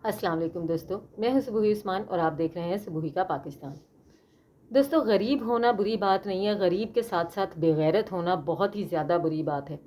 अस्सलाम वालेकुम दोस्तों, मैं हूं सुबुही उस्मान और आप देख रहे हैं सुबुही का पाकिस्तान। दोस्तों, गरीब होना बुरी बात नहीं है, गरीब के साथ साथ बेगैरत होना बहुत ही ज़्यादा बुरी बात है।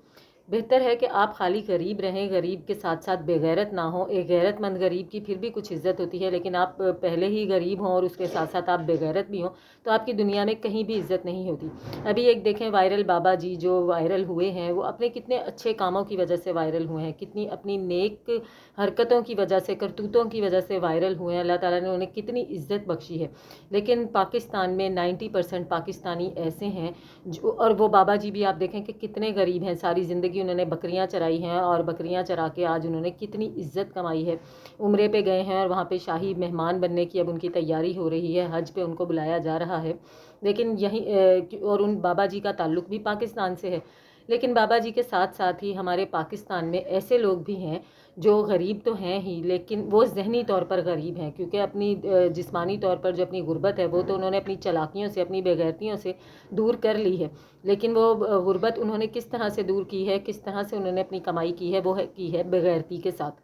बेहतर है कि आप खाली गरीब रहें, गरीब के साथ साथ बेगैरत ना हो। एक गैरतमंद गरीब की फिर भी कुछ इज़्ज़त होती है, लेकिन आप पहले ही गरीब हों और उसके साथ साथ आप बेगैरत भी हों तो आपकी दुनिया में कहीं भी इज़्ज़त नहीं होती। अभी एक देखें, वायरल बाबा जी जो वायरल हुए हैं, वो अपने कितने अच्छे कामों की वजह से वायरल हुए हैं, कितनी अपनी नेक हरकतों की वजह से, करतूतों की वजह से वायरल हुए हैं। अल्लाह ताला ने उन्हें कितनी इज़्ज़त बख्शी है। लेकिन पाकिस्तान में 90% पाकिस्तानी ऐसे हैं जो, और वो बाबा जी भी आप देखें कि कितने गरीब हैं। सारी ज़िंदगी उन्होंने बकरियां चराई हैं और बकरियां चरा के आज उन्होंने कितनी इज्जत कमाई है। उम्रे पे गए हैं और वहाँ पे शाही मेहमान बनने की अब उनकी तैयारी हो रही है, हज पे उनको बुलाया जा रहा है। लेकिन यही और उन बाबा जी का ताल्लुक भी पाकिस्तान से है। लेकिन बाबा जी के साथ साथ ही हमारे पाकिस्तान में ऐसे लोग भी हैं जो गरीब तो हैं ही, लेकिन वो ज़हनी तौर पर गरीब हैं, क्योंकि अपनी जिस्मानी तौर पर जो अपनी गुर्बत है वो तो उन्होंने अपनी चालाकियों से, अपनी बेगैरतियों से दूर कर ली है। लेकिन वो गुर्बत उन्होंने किस तरह से दूर की है, किस तरह से उन्होंने अपनी कमाई की है, वो की है बेगैरती के साथ।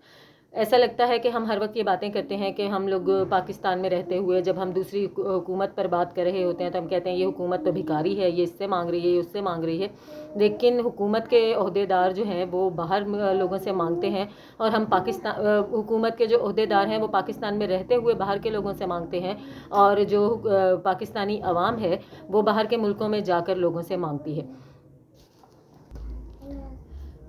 ऐसा लगता है कि हम हर वक्त ये बातें करते हैं कि हम लोग पाकिस्तान में रहते हुए जब हम दूसरी हुकूमत पर बात कर रहे होते हैं तो हम कहते हैं ये हुकूमत तो भिखारी है, ये इससे मांग रही है, ये उससे मांग रही है। लेकिन हुकूमत के ओहदेदार जो हैं वो बाहर लोगों से मांगते हैं, और हम पाकिस्तान हुकूमत के जो ओहदेदार हैं वो पाकिस्तान में रहते हुए बाहर के लोगों से मांगते हैं, और जो पाकिस्तानी अवाम है वो बाहर के मुल्कों में जाकर लोगों से मांगती है।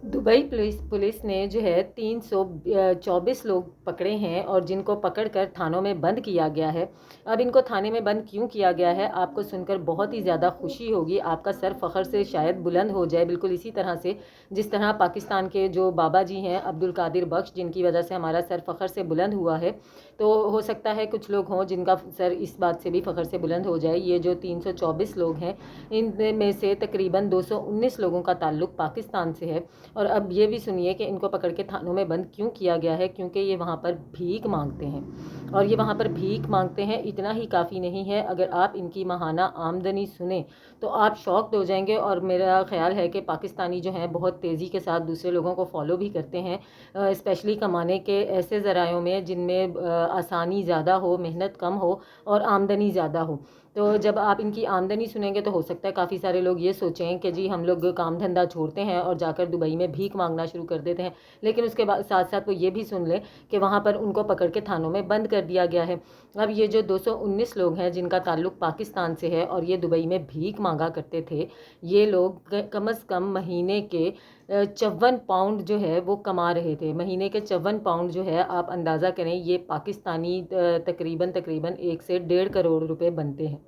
दुबई पुलिस ने जो है 324 लोग पकड़े हैं और जिनको पकड़कर थानों में बंद किया गया है। अब इनको थाने में बंद क्यों किया गया है, आपको सुनकर बहुत ही ज़्यादा खुशी होगी, आपका सर फ़ख्र से शायद बुलंद हो जाए, बिल्कुल इसी तरह से जिस तरह पाकिस्तान के जो बाबा जी हैं अब्दुल कादिर बख्श, जिनकी वजह से हमारा सर फ़ख्र से बुलंद हुआ है। तो हो सकता है कुछ लोग हों जिनका सर इस बात से भी फ़ख्र से बुलंद हो जाए। ये जो 324 लोग हैं, इनमें से तकरीबन 219 लोगों का ताल्लुक़ पाकिस्तान से है। और अब ये भी सुनिए कि इनको पकड़ के थानों में बंद क्यों किया गया है, क्योंकि ये वहाँ पर भीख मांगते हैं। और ये वहाँ पर भीख मांगते हैं, इतना ही काफ़ी नहीं है। अगर आप इनकी माहाना आमदनी सुने तो आप शॉक्ड हो जाएंगे। और मेरा ख्याल है कि पाकिस्तानी जो हैं बहुत तेज़ी के साथ दूसरे लोगों को फॉलो भी करते हैं, स्पेशली कमाने के ऐसे ज़रायों में जिनमें आसानी ज़्यादा हो, मेहनत कम हो और आमदनी ज़्यादा हो। तो जब आप इनकी आमदनी सुनेंगे तो हो सकता है काफ़ी सारे लोग ये सोचें कि जी हम लोग काम धंधा छोड़ते हैं और जाकर दुबई में भीख मांगना शुरू कर देते हैं। लेकिन उसके बाद साथ साथ वो ये भी सुन लें कि वहाँ पर उनको पकड़ के थानों में बंद कर दिया गया है। अब ये जो 219 लोग हैं जिनका ताल्लुक़ पाकिस्तान से है और ये दुबई में भीख मांगा करते थे, ये लोग कम से कम महीने के 54 पाउंड जो है वो कमा रहे थे। महीने के 54 पाउंड जो है, आप अंदाज़ा करें, ये पाकिस्तानी तकरीबन 1 से 1.5 करोड़ रुपए बनते हैं।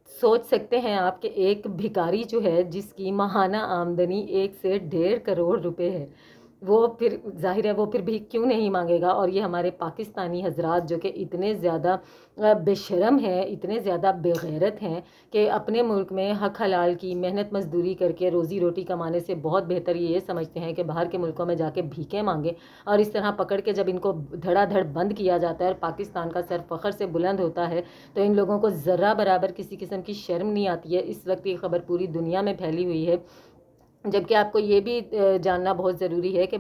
सोच सकते हैं आप कि एक भिखारी जो है जिसकी माहाना आमदनी 1 से 1.5 करोड़ रुपए है, वो फिर जाहिर है वो फिर भी क्यों नहीं मांगेगा। और ये हमारे पाकिस्तानी हजरात जो कि इतने ज़्यादा बेशरम हैं, इतने ज़्यादा बेगैरत हैं कि अपने मुल्क में हक हलाल की मेहनत मजदूरी करके रोज़ी रोटी कमाने से बहुत बेहतर ये समझते हैं कि बाहर के मुल्कों में जाके भीखें मांगे। और इस तरह पकड़ के जब इनको धड़ाधड़ बंद किया जाता है और पाकिस्तान का सर फ़ख्र से बुलंद होता है तो इन लोगों को ज़रा बराबर किसी किस्म की शर्म नहीं आती है। इस वक्त ये खबर पूरी दुनिया में फैली हुई है। जबकि आपको ये भी जानना बहुत ज़रूरी है कि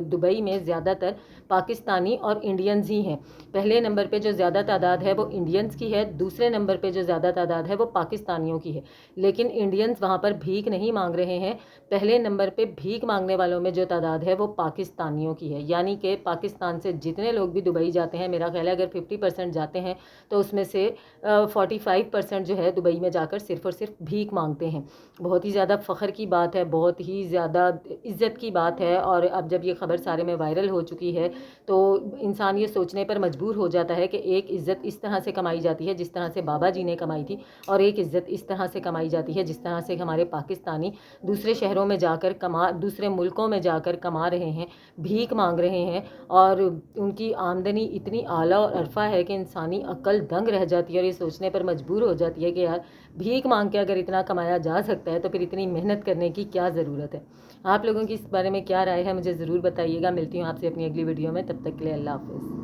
दुबई में ज़्यादातर पाकिस्तानी और इंडियंस ही हैं। पहले नंबर पे जो ज़्यादा तादाद है वो इंडियंस की है, दूसरे नंबर पे जो ज़्यादा तादाद है वो पाकिस्तानियों की है। लेकिन इंडियंस वहाँ पर भीख नहीं मांग रहे हैं, पहले नंबर पे भीख मांगने वालों में जो तादाद है वो पाकिस्तानियों की है। यानी कि पाकिस्तान से जितने लोग भी दुबई जाते हैं, मेरा ख्याल है अगर 50% जाते हैं तो उसमें से 45% जो है दुबई में जाकर सिर्फ़ और सिर्फ भीख मांगते हैं। बहुत ही ज़्यादा फ़ख्र की बात है, बहुत ही ज़्यादा इज़्ज़त की बात है। और अब जब ये ख़बर सारे में वायरल हो चुकी है तो इंसान ये सोचने पर मजबूर हो जाता है कि एक इज़्ज़त इस तरह से कमाई जाती है जिस तरह से बाबा जी ने कमाई थी, और एक इज़्ज़त इस तरह से कमाई जाती है जिस तरह से हमारे पाकिस्तानी दूसरे शहरों में जाकर दूसरे मुल्कों में जाकर कमा रहे हैं, भीख मांग रहे हैं। और उनकी आमदनी इतनी आला और अरफा है कि इंसानी अक्ल दंग रह जाती है और ये सोचने पर मजबूर हो जाती है कि यार भीख मांग के अगर इतना कमाया जा सकता है तो फिर इतनी मेहनत करने की क्या ज़रूरत है। आप लोगों की इस बारे में क्या राय है मुझे ज़रूर बताइएगा। मिलती हूँ आपसे अपनी अगली वीडियो में, तब तक के लिए अल्लाह हाफ़िज़।